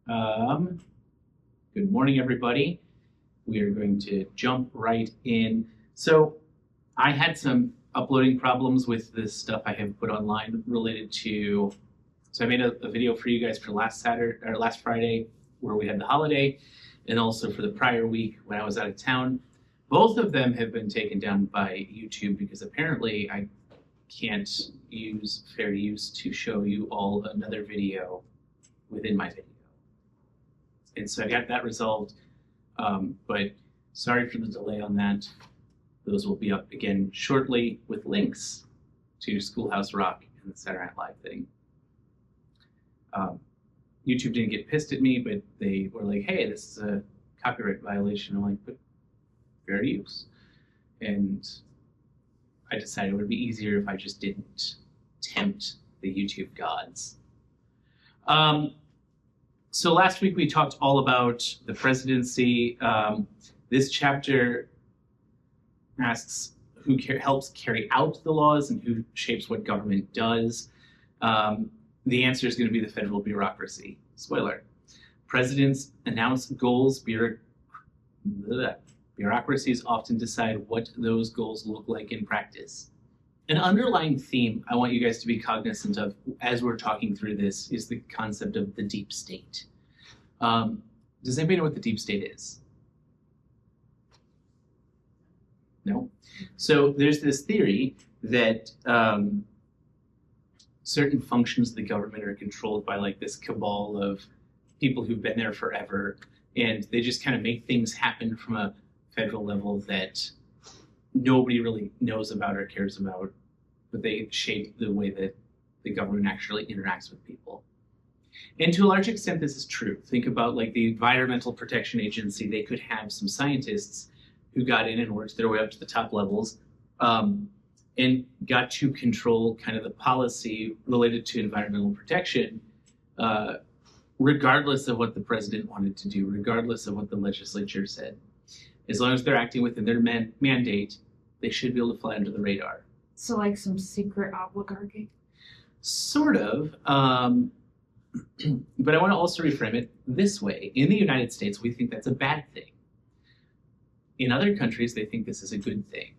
Um, Good morning, everybody. We are going to jump right in. So I had some uploading problems with this stuff I have put online related to. So I made a video for you guys for last Saturday or last Friday, where we had the holiday, and also for the prior week when I was out of town. Both of them have been taken down by YouTube because apparently I can't use fair use to show you all another video within my video. And so I got that resolved, but sorry for the delay on that. Those will be up again shortly with links to Schoolhouse Rock and the Saturday Night Live thing. YouTube didn't get pissed at me, but they were like, hey, this is a copyright violation. I'm like, but fair use. And I decided it would be easier if I just didn't tempt the YouTube gods. So last week we talked all about the presidency. This chapter asks who helps carry out the laws and who shapes what government does. The answer is going to be the federal bureaucracy. Spoiler. Presidents announce goals. Bureaucracies often decide what those goals look like in practice. An underlying theme I want you guys to be cognizant of as we're talking through this is the concept of the deep state. Does anybody know what the deep state is? No? So there's this theory that certain functions of the government are controlled by like this cabal of people who've been there forever, and they just kind of make things happen from a federal level that nobody really knows about or cares about, but they shape the way that the government actually interacts with people. And to a large extent, this is true. Think about like the Environmental Protection Agency. They could have some scientists who got in and worked their way up to the top levels and got to control kind of the policy related to environmental protection, regardless of what the president wanted to do, regardless of what the legislature said. As long as they're acting within their mandate, they should be able to fly under the radar. So like some secret oligarchy? Sort of. But I want to also reframe it this way. In the United States, we think that's a bad thing. In other countries, they think this is a good thing.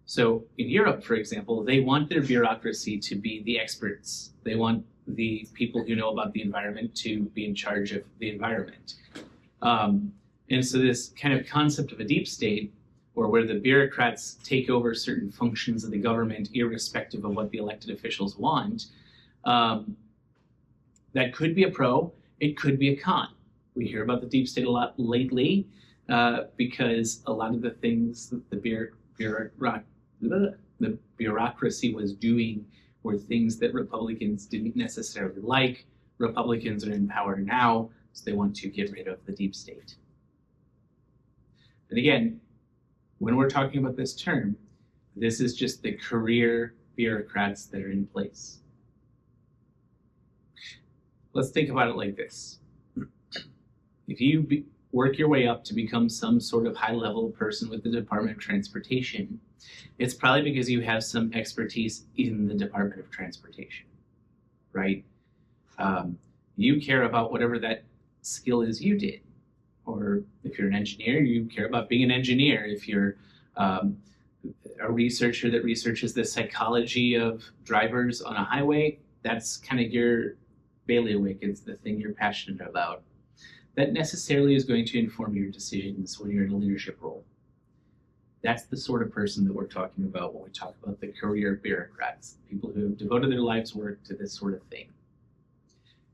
So in Europe, for example, they want their bureaucracy to be the experts. They want the people who know about the environment to be in charge of the environment. And so this kind of concept of a deep state, or where the bureaucrats take over certain functions of the government irrespective of what the elected officials want, that could be a pro, it could be a con. We hear about the deep state a lot lately because a lot of the things that the bureaucracy was doing were things that Republicans didn't necessarily like. Republicans are in power now, so they want to get rid of the deep state. And again, when we're talking about this term, this is just the career bureaucrats that are in place. Let's think about it like this. If you work your way up to become some sort of high-level person with the Department of Transportation, it's probably because you have some expertise in the Department of Transportation, right? You care about whatever that skill is you did. Or if you're an engineer, you care about being an engineer. If you're a researcher that researches the psychology of drivers on a highway, that's kind of your bailiwick. It's the thing you're passionate about. That necessarily is going to inform your decisions when you're in a leadership role. That's the sort of person that we're talking about when we talk about the career bureaucrats, people who have devoted their life's work to this sort of thing.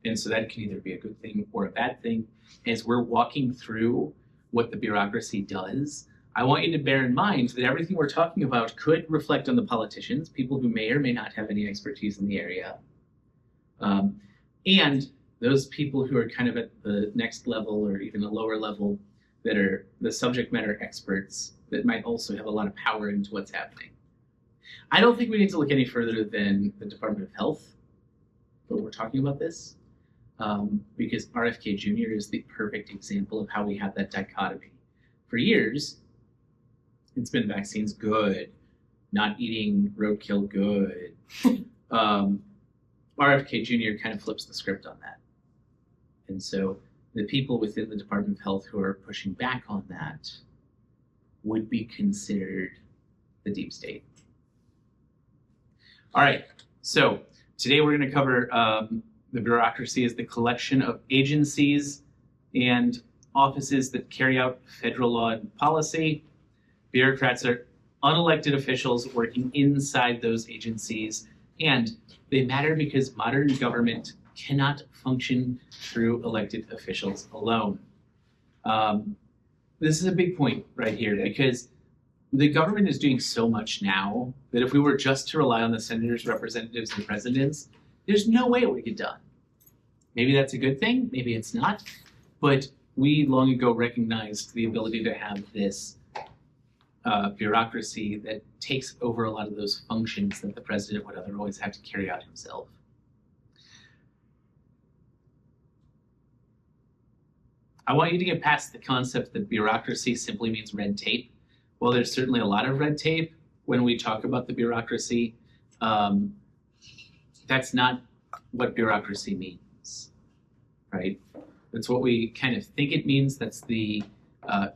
And so that can either be a good thing or a bad thing. As we're walking through what the bureaucracy does, I want you to bear in mind that everything we're talking about could reflect on the politicians, people who may or may not have any expertise in the area. And those people who are kind of at the next level or even a lower level that are the subject matter experts that might also have a lot of power into what's happening. I don't think we need to look any further than the Department of Health when we're talking about this, because RFK Jr. is the perfect example of how we have that dichotomy. For years, it's been vaccines good, not eating roadkill good. RFK Jr. kind of flips the script on that. And so the people within the Department of Health who are pushing back on that would be considered the deep state. All right, so today we're going to cover the bureaucracy as the collection of agencies and offices that carry out federal law and policy. Bureaucrats are unelected officials working inside those agencies, and they matter because modern government cannot function through elected officials alone. This is a big point right here because the government is doing so much now that if we were just to rely on the senators, representatives, and presidents, there's no way it would get done. Maybe that's a good thing, maybe it's not, but we long ago recognized the ability to have this bureaucracy that takes over a lot of those functions that the president would otherwise have to carry out himself. I want you to get past the concept that bureaucracy simply means red tape. Well, there's certainly a lot of red tape when we talk about the bureaucracy. That's not what bureaucracy means, right? That's what we kind of think it means. That's the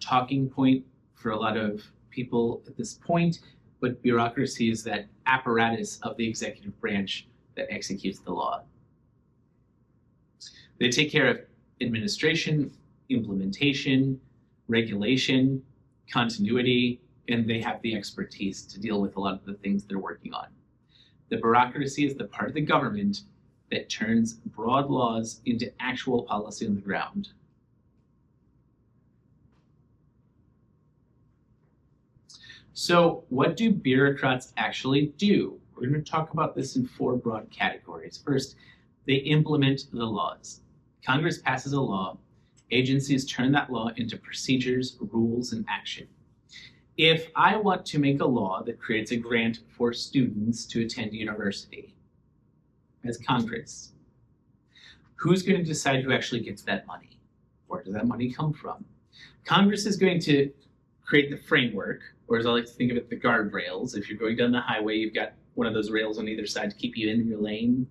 talking point for a lot of people at this point. But bureaucracy is that apparatus of the executive branch that executes the law. They take care of administration, implementation, regulation, continuity, and they have the expertise to deal with a lot of the things they're working on. The bureaucracy is the part of the government that turns broad laws into actual policy on the ground. So what do bureaucrats actually do? We're going to talk about this in 4 broad categories. First, they implement the laws. Congress passes a law. Agencies turn that law into procedures, rules, and action. If I want to make a law that creates a grant for students to attend university as Congress, who's going to decide who actually gets that money? Where does that money come from? Congress is going to create the framework, or as I like to think of it, the guardrails. If you're going down the highway, you've got one of those rails on either side to keep you in your lane.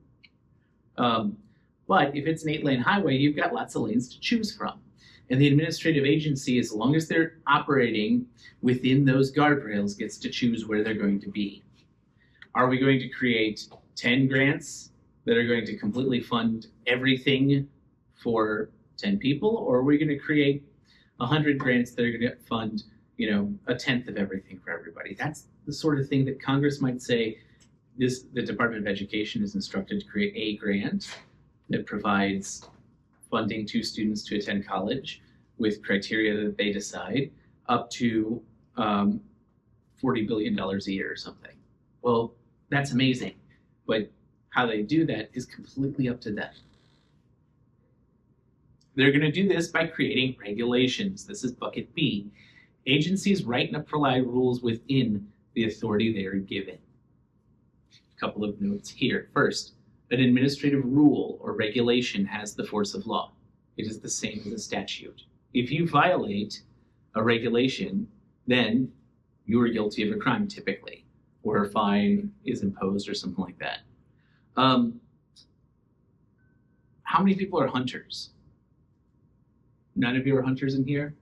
But if it's an 8-lane highway, you've got lots of lanes to choose from. And the administrative agency, as long as they're operating within those guardrails, gets to choose where they're going to be. Are we going to create 10 grants that are going to completely fund everything for 10 people? Or are we going to create 100 grants that are going to fund, a tenth of everything for everybody? That's the sort of thing that Congress might say, the Department of Education is instructed to create a grant that provides funding to students to attend college with criteria that they decide up to $40 billion a year or something. Well, that's amazing, but how they do that is completely up to them. They're going to do this by creating regulations. This is bucket B. Agencies write and apply rules within the authority they are given. A couple of notes here. First, an administrative rule or regulation has the force of law. It is the same as a statute. If you violate a regulation, then you are guilty of a crime typically, or a fine is imposed or something like that. How many people are hunters? None of you are hunters in here?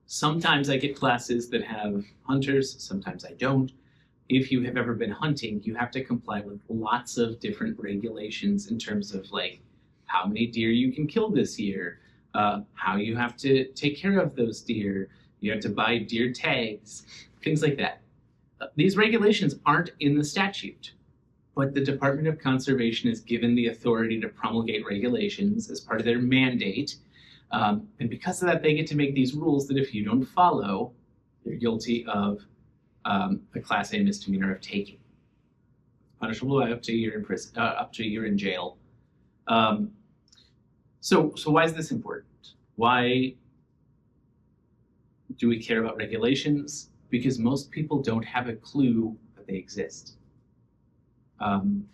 Sometimes I get classes that have hunters, sometimes I don't. If you have ever been hunting, you have to comply with lots of different regulations in terms of how many deer you can kill this year, how you have to take care of those deer, you have to buy deer tags, things like that. These regulations aren't in the statute, but the Department of Conservation is given the authority to promulgate regulations as part of their mandate. And because of that, they get to make these rules that if you don't follow, you're guilty of a Class A misdemeanor of taking, punishable by up to a year in prison, up to a year in jail. So why is this important? Why do we care about regulations? Because most people don't have a clue that they exist. When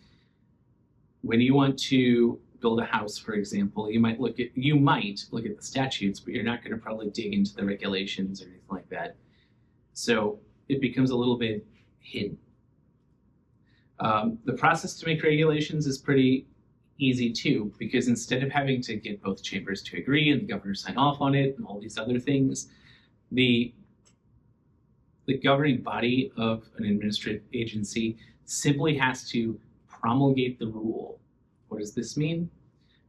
you want to build a house, for example, you might look at the statutes, but you're not going to probably dig into the regulations or anything like that. So it becomes a little bit hidden. The process to make regulations is pretty easy too, because instead of having to get both chambers to agree and the governor sign off on it and all these other things, the governing body of an administrative agency simply has to promulgate the rule. What does this mean?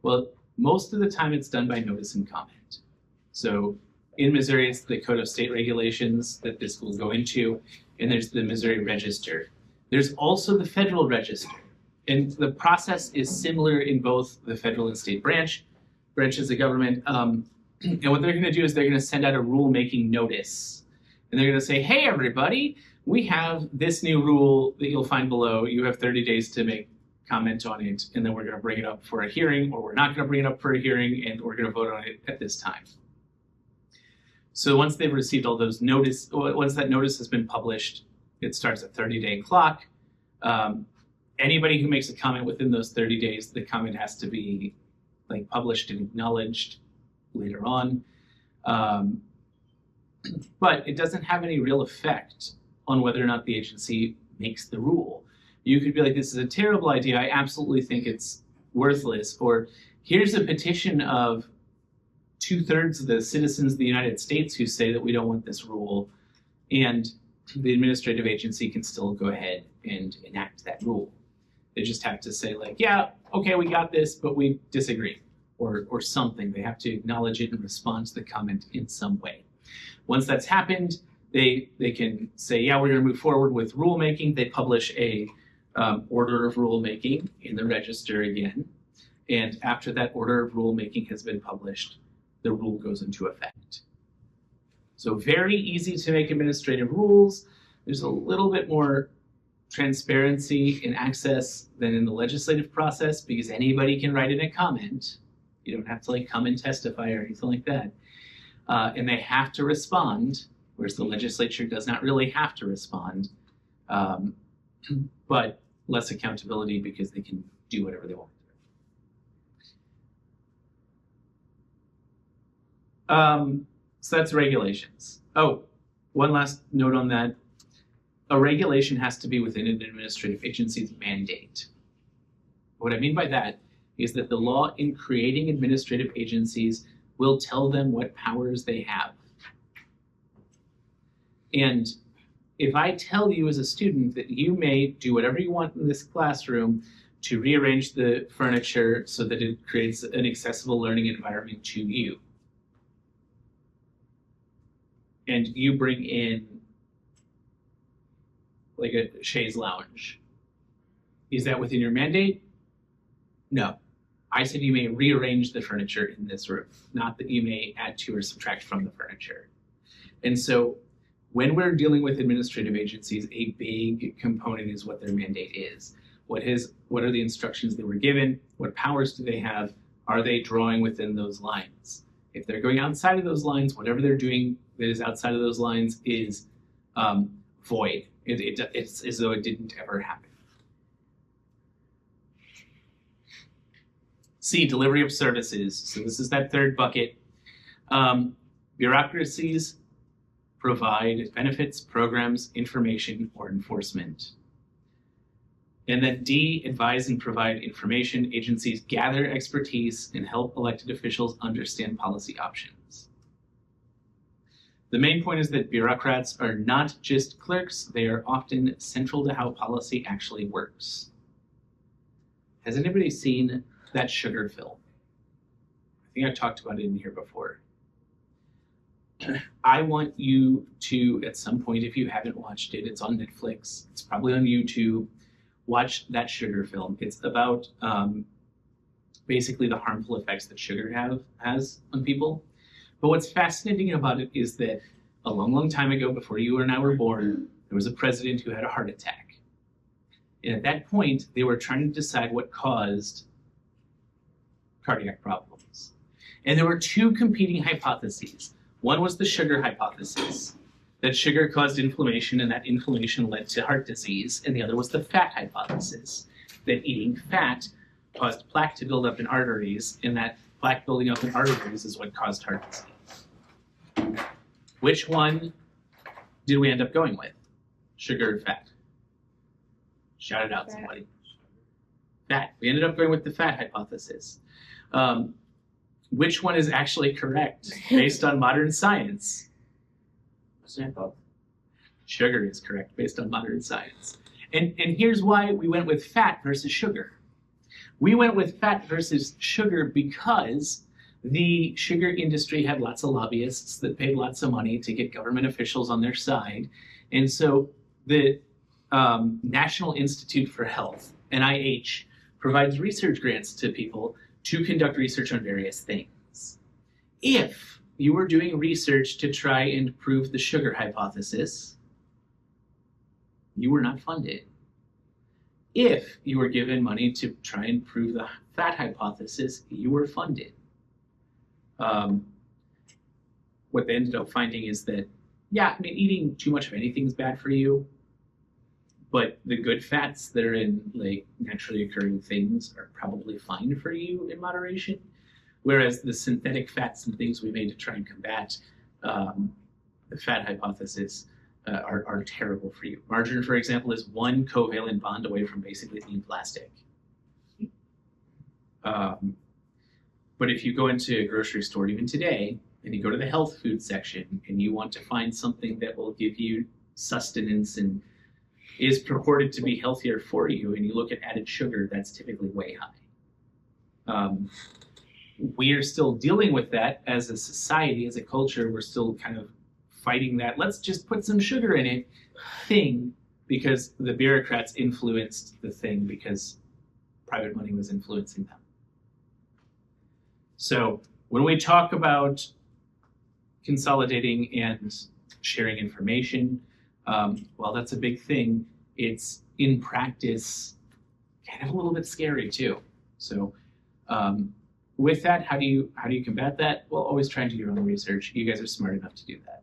Well, most of the time it's done by notice and comment. So in Missouri, it's the Code of State Regulations that this will go into, and there's the Missouri Register. There's also the Federal Register, and the process is similar in both the federal and state branches of government. And what they're going to do is they're going to send out a rulemaking notice, and they're going to say, hey, everybody, we have this new rule that you'll find below. You have 30 days to make comment on it, and then we're going to bring it up for a hearing, or we're not going to bring it up for a hearing, and we're going to vote on it at this time. So once they've received all those once that notice has been published, it starts a 30-day clock. Anybody who makes a comment within those 30 days, the comment has to be published and acknowledged later on. But it doesn't have any real effect on whether or not the agency makes the rule. You could be like, this is a terrible idea. I absolutely think it's worthless. Or here's a petition of 2/3 of the citizens of the United States who say that we don't want this rule. And the administrative agency can still go ahead and enact that rule. They just have to say yeah, okay, we got this, but we disagree, or something. They have to acknowledge it and respond to the comment in some way. Once that's happened, they can say, yeah, we're going to move forward with rulemaking. They publish a order of rulemaking in the register again. And after that order of rulemaking has been published, the rule goes into effect. So very easy to make administrative rules. There's a little bit more transparency and access than in the legislative process because anybody can write in a comment. You don't have to come and testify or anything like that. And they have to respond, whereas the legislature does not really have to respond, but less accountability because they can do whatever they want. So that's regulations. Oh, one last note on that. A regulation has to be within an administrative agency's mandate. What I mean by that is that the law in creating administrative agencies will tell them what powers they have. And if I tell you as a student that you may do whatever you want in this classroom to rearrange the furniture so that it creates an accessible learning environment to you, and you bring in a chaise lounge, is that within your mandate? No. I said you may rearrange the furniture in this room, not that you may add to or subtract from the furniture. And so when we're dealing with administrative agencies, a big component is what their mandate is. What are the instructions they were given? What powers do they have? Are they drawing within those lines? If they're going outside of those lines, whatever they're doing that is outside of those lines is void. It's as though it didn't ever happen. C, delivery of services. So this is that third bucket. Bureaucracies provide benefits, programs, information, or enforcement. And then D, advise and provide information. Agencies gather expertise and help elected officials understand policy options. The main point is that bureaucrats are not just clerks, they are often central to how policy actually works. Has anybody seen that sugar film? I think I've talked about it in here before. I want you to, at some point, if you haven't watched it, it's on Netflix, it's probably on YouTube, watch that sugar film. It's about basically the harmful effects that sugar has on people. But what's fascinating about it is that a long, long time ago, before you and I were born, there was a president who had a heart attack. And at that point, they were trying to decide what caused cardiac problems. And there were two competing hypotheses. One was the sugar hypothesis, that sugar caused inflammation and that inflammation led to heart disease. And the other was the fat hypothesis, that eating fat caused plaque to build up in arteries, and that plaque building up in arteries is what caused heart disease. Which one did we end up going with? Sugar or fat? Shout it out, somebody. Fat. We ended up going with the fat hypothesis. Which one is actually correct based on modern science? Sugar is correct based on modern science. And here's why we went with fat versus sugar. We went with fat versus sugar because the sugar industry had lots of lobbyists that paid lots of money to get government officials on their side. And so the National Institute for Health, NIH, provides research grants to people to conduct research on various things. If you were doing research to try and prove the sugar hypothesis, you were not funded. If you were given money to try and prove the fat hypothesis, you were funded. What they ended up finding is that, yeah, I mean, eating too much of anything is bad for you, but the good fats that are in like naturally occurring things are probably fine for you in moderation. Whereas the synthetic fats and things we made to try and combat the fat hypothesis are terrible for you. Margarine, for example, is one covalent bond away from basically being plastic. But if you go into a grocery store even today, and you go to the health food section, and you want to find something that will give you sustenance and is purported to be healthier for you, and you look at added sugar, that's typically way high. We are still dealing with that as a society, as a culture. We're still kind of fighting that, let's just put some sugar in it thing, because the bureaucrats influenced the thing because private money was influencing them. So when we talk about consolidating and sharing information, while that's a big thing, it's in practice kind of a little bit scary too. So with that, how do you combat that? Well, always try and do your own research. You guys are smart enough to do that.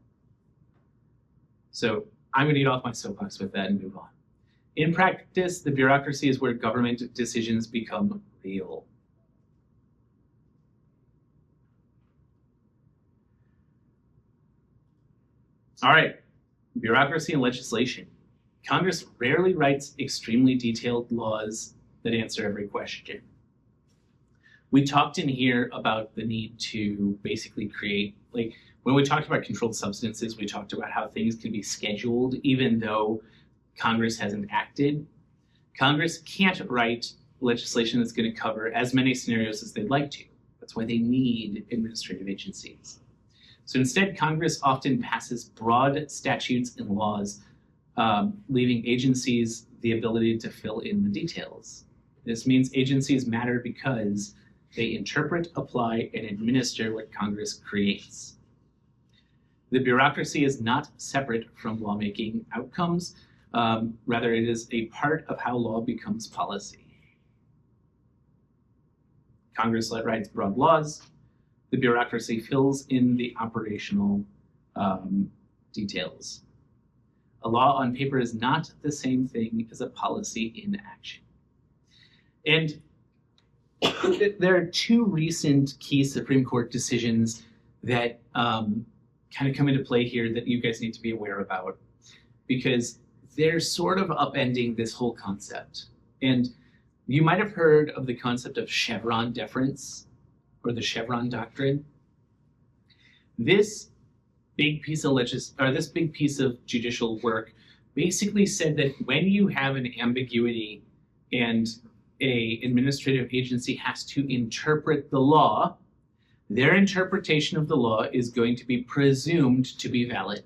So I'm going to get off my soapbox with that and move on. In practice, the bureaucracy is where government decisions become real. All right, bureaucracy and legislation. Congress rarely writes extremely detailed laws that answer every question. We talked in here about the need to basically create, like, when we talked about controlled substances, we talked about how things can be scheduled even though Congress hasn't acted. Congress can't write legislation that's going to cover as many scenarios as they'd like to. That's why they need administrative agencies. So instead, Congress often passes broad statutes and laws, leaving agencies the ability to fill in the details. This means agencies matter because they interpret, apply, and administer what Congress creates. The bureaucracy is not separate from lawmaking outcomes. Rather, it is a part of how law becomes policy. Congress writes broad laws. The bureaucracy fills in the operational details. A law on paper is not the same thing as a policy in action. And there are two recent key Supreme Court decisions that kind of come into play here that you guys need to be aware about, because they're sort of upending this whole concept. And you might have heard of the concept of Chevron deference, or the Chevron doctrine. This big piece of judicial work basically said that when you have an ambiguity and an administrative agency has to interpret the law, their interpretation of the law is going to be presumed to be valid.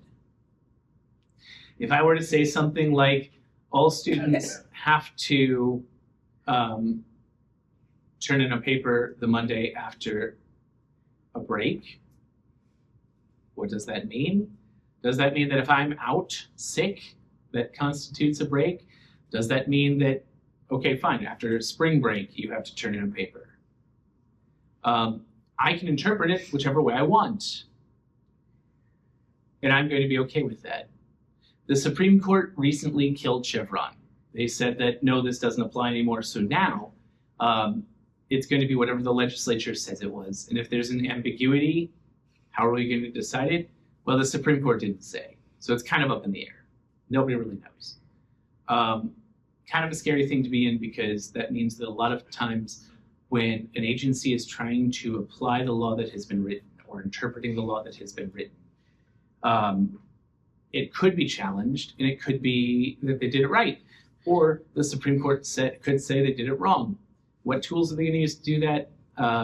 If I were to say something like, all students have to turn in a paper the Monday after a break, what does that mean? Does that mean that if I'm out sick, that constitutes a break? Does that mean that, okay, fine, after spring break, you have to turn in a paper? I can interpret it whichever way I want. And I'm going to be okay with that. The Supreme Court recently killed Chevron. They said that, no, this doesn't apply anymore. So now it's going to be whatever the legislature says it was. And if there's an ambiguity, how are we going to decide it? Well, the Supreme Court didn't say. So it's kind of up in the air. Nobody really knows. kind of a scary thing to be in, because that means that a lot of times when an agency is trying to apply the law that has been written or interpreting the law that has been written, it could be challenged, and it could be that they did it right, or the Supreme Court could say they did it wrong. What tools are they going to use to do that?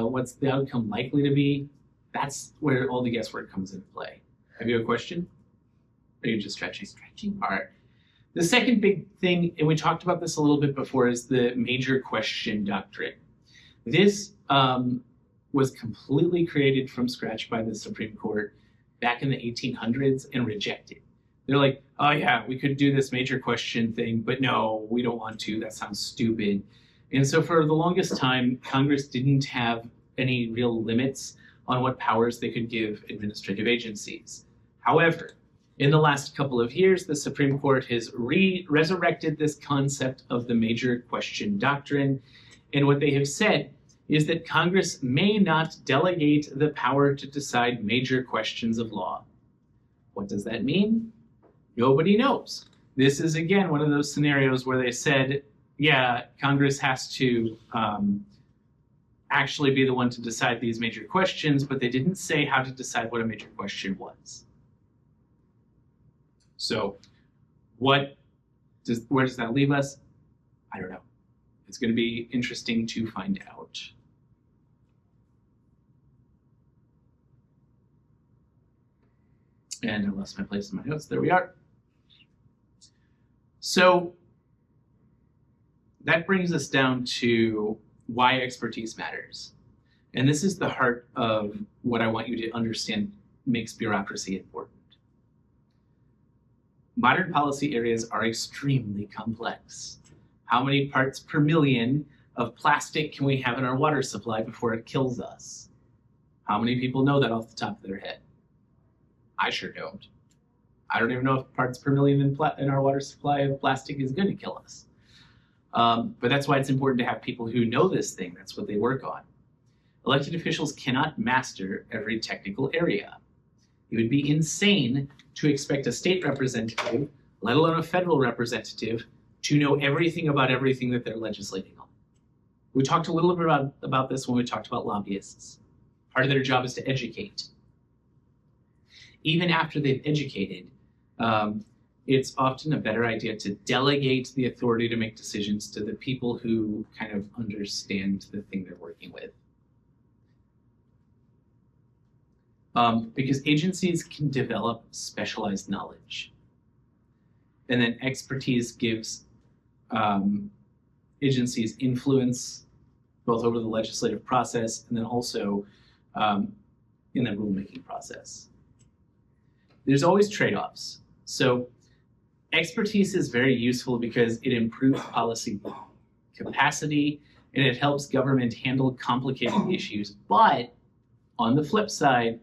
What's the outcome likely to be? That's where all the guesswork comes into play. Have you a question? Or are you just stretching? All right. The second big thing, and we talked about this a little bit before, is the major question doctrine. This was completely created from scratch by the Supreme Court back in the 1800s and rejected. They're like, oh yeah, we could do this major question thing, but no, we don't want to. That sounds stupid. And so for the longest time, Congress didn't have any real limits on what powers they could give administrative agencies. However, in the last couple of years, the Supreme Court has resurrected this concept of the major question doctrine. And what they have said is that Congress may not delegate the power to decide major questions of law. What does that mean? Nobody knows. This is, again, one of those scenarios where they said, yeah, Congress has to actually be the one to decide these major questions, but they didn't say how to decide what a major question was. So where does that leave us? I don't know. It's going to be interesting to find out. And I lost my place in my notes. There we are. So that brings us down to why expertise matters. And this is the heart of what I want you to understand makes bureaucracy important. Modern policy areas are extremely complex. How many parts per million of plastic can we have in our water supply before it kills us? How many people know that off the top of their head? I sure don't. I don't even know if parts per million in our water supply of plastic is going to kill us. But that's why it's important to have people who know this thing. That's what they work on. Elected officials cannot master every technical area. It would be insane to expect a state representative, let alone a federal representative, to know everything about everything that they're legislating on. We talked a little bit about this when we talked about lobbyists. Part of their job is to educate. Even after they've educated, it's often a better idea to delegate the authority to make decisions to the people who kind of understand the thing they're working with. Because agencies can develop specialized knowledge. And then expertise gives agencies influence both over the legislative process and then also in the rulemaking process. There's always trade-offs. So expertise is very useful because it improves policy capacity and it helps government handle complicated issues. But on the flip side,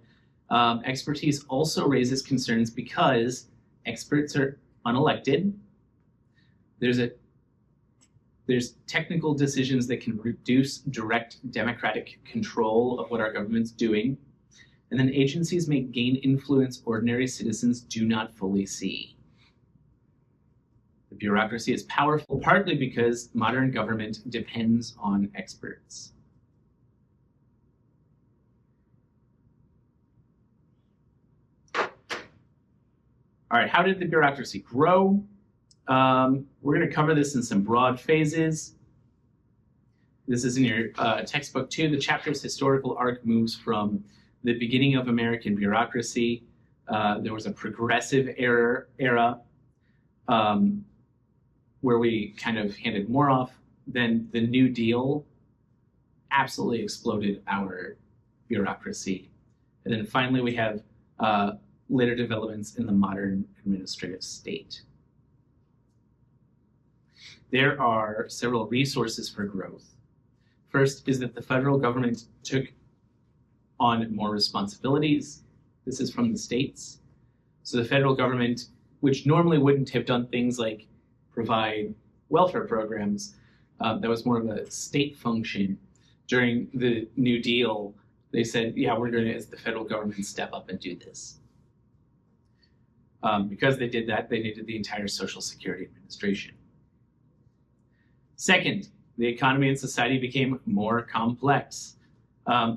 expertise also raises concerns because experts are unelected. There's technical decisions that can reduce direct democratic control of what our government's doing. And then agencies may gain influence ordinary citizens do not fully see. The bureaucracy is powerful partly because modern government depends on experts. All right, how did the bureaucracy grow? We're going to cover this in some broad phases. This is in your textbook too. The chapter's historical arc moves from the beginning of American bureaucracy. There was a progressive era where we kind of handed more off. Then the New Deal absolutely exploded our bureaucracy. And then finally we have later developments in the modern administrative state. There are several resources for growth. First is that the federal government took on more responsibilities. This is from the states. So the federal government, which normally wouldn't have done things like provide welfare programs, that was more of a state function. During the New Deal, they said, yeah, we're going to, as the federal government, step up and do this. Because they did that, they needed the entire Social Security Administration. Second, the economy and society became more complex.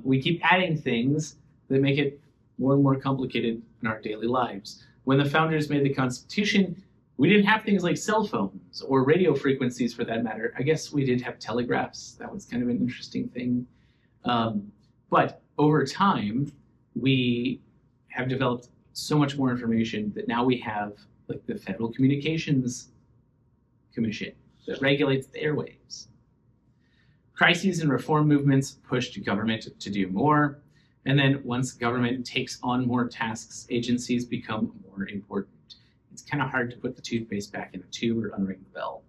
We keep adding things that make it more and more complicated in our daily lives. When the founders made the Constitution, we didn't have things like cell phones or radio frequencies for that matter. I guess we did have telegraphs. That was kind of an interesting thing. But over time, we have developed so much more information that now we have like the Federal Communications Commission that regulates the airwaves. Crises and reform movements pushed government to do more. And then once government takes on more tasks, agencies become more important. It's kind of hard to put the toothpaste back in the tube or unring the bell.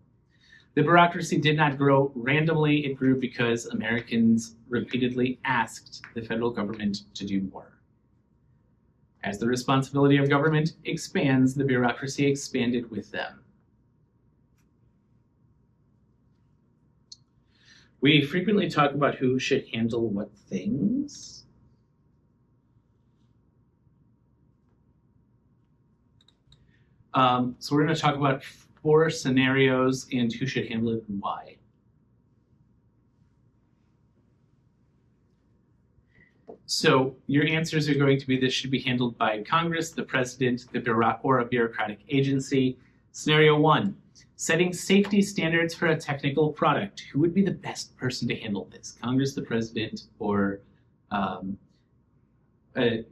The bureaucracy did not grow randomly. It grew because Americans repeatedly asked the federal government to do more. As the responsibility of government expands, the bureaucracy expanded with them. We frequently talk about who should handle what things. So we're going to talk about 4 scenarios and who should handle it and why. So your answers are going to be this should be handled by Congress, the president, or a bureaucratic agency. Scenario 1, setting safety standards for a technical product. Who would be the best person to handle this? Congress, the president, or a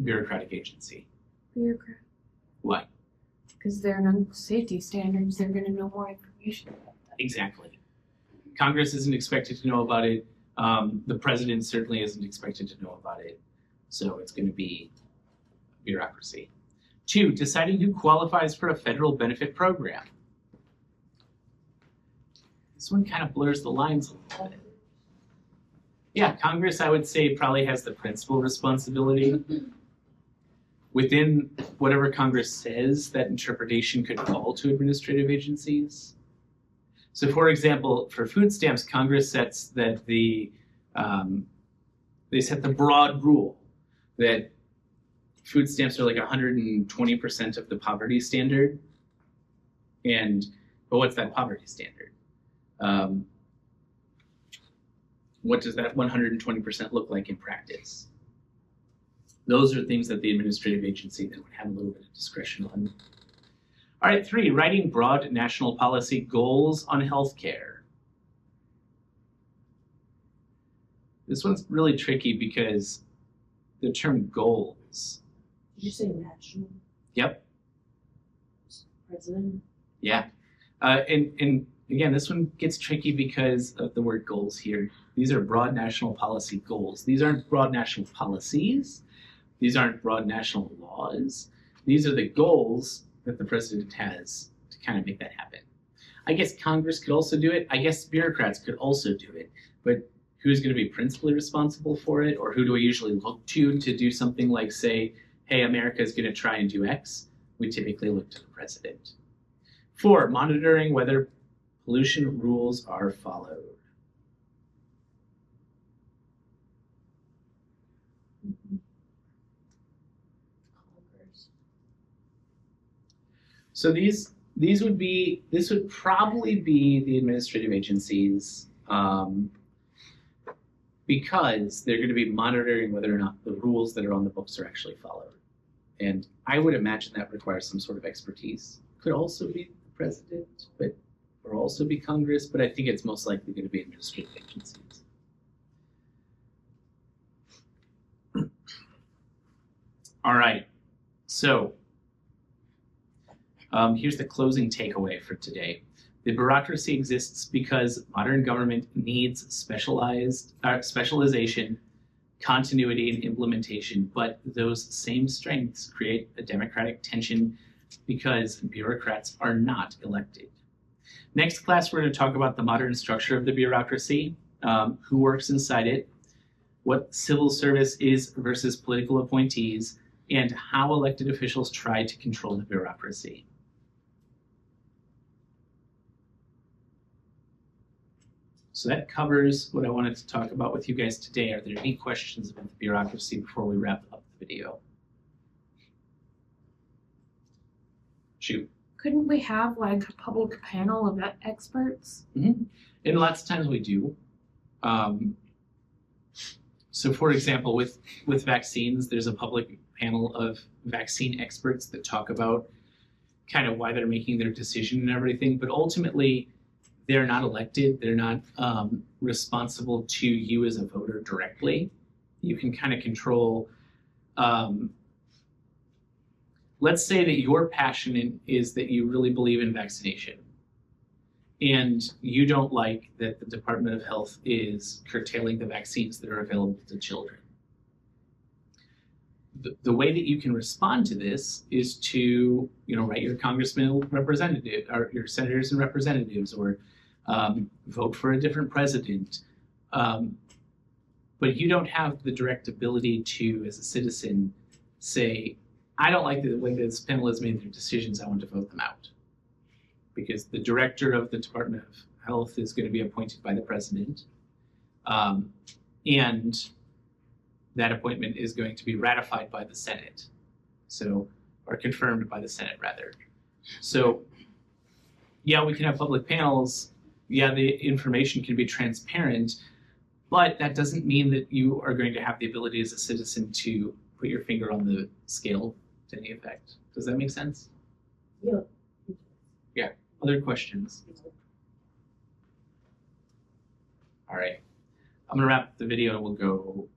bureaucratic agency? Bureaucrat. Why? Because they're on safety standards, they're going to know more information about that. Exactly. Congress isn't expected to know about it. The president certainly isn't expected to know about it. So it's going to be bureaucracy. 2, deciding who qualifies for a federal benefit program. This one kind of blurs the lines a little bit. Yeah, Congress, I would say, probably has the principal responsibility. Within whatever Congress says, that interpretation could fall to administrative agencies. So for example, for food stamps, Congress sets that they set the broad rule that food stamps are like 120% of the poverty standard. But what's that poverty standard? What does that 120% look like in practice? Those are things that the administrative agency then would have a little bit of discretion on. All right, 3, writing broad national policy goals on healthcare. This one's really tricky because the term goals. Did you say national? Yep. President? Yeah. And again, this one gets tricky because of the word goals here. These are broad national policy goals. These aren't broad national policies. These aren't broad national laws. These are the goals that the president has to kind of make that happen. I guess Congress could also do it. I guess bureaucrats could also do it. But who's going to be principally responsible for it? Or who do we usually look to do something like say, hey, America is going to try and do X? We typically look to the president. 4, monitoring whether pollution rules are followed. So this would probably be the administrative agencies because they're going to be monitoring whether or not the rules that are on the books are actually followed. And I would imagine that requires some sort of expertise. Could also be the president, or also be Congress, but I think it's most likely going to be administrative agencies. All right, so here's the closing takeaway for today. The bureaucracy exists because modern government needs specialization, continuity, and implementation, but those same strengths create a democratic tension because bureaucrats are not elected. Next class, we're going to talk about the modern structure of the bureaucracy, who works inside it, what civil service is versus political appointees, and how elected officials try to control the bureaucracy. So that covers what I wanted to talk about with you guys today. Are there any questions about the bureaucracy before we wrap up the video? Shoot. couldn't we have like a public panel of experts? And lots of times we do. So for example, with vaccines, there's a public panel of vaccine experts that talk about kind of why they're making their decision and everything, but ultimately they're not elected. They're not responsible to you as a voter directly. You can kind of control, let's say that your passion is that you really believe in vaccination and you don't like that the Department of Health is curtailing the vaccines that are available to children. The way that you can respond to this is to, write your congressman or representative, or your senators and representatives, or vote for a different president. But you don't have the direct ability to, as a citizen, say, I don't like the way this panel has made their decisions, I want to vote them out. Because the director of the Department of Health is going to be appointed by the president. And that appointment is going to be ratified by the Senate. Or confirmed by the Senate, rather. So, yeah, we can have public panels. Yeah, the information can be transparent, but that doesn't mean that you are going to have the ability as a citizen to put your finger on the scale to any effect. Does that make sense? Yeah. Yeah. Other questions? All right. I'm gonna wrap the video and we'll go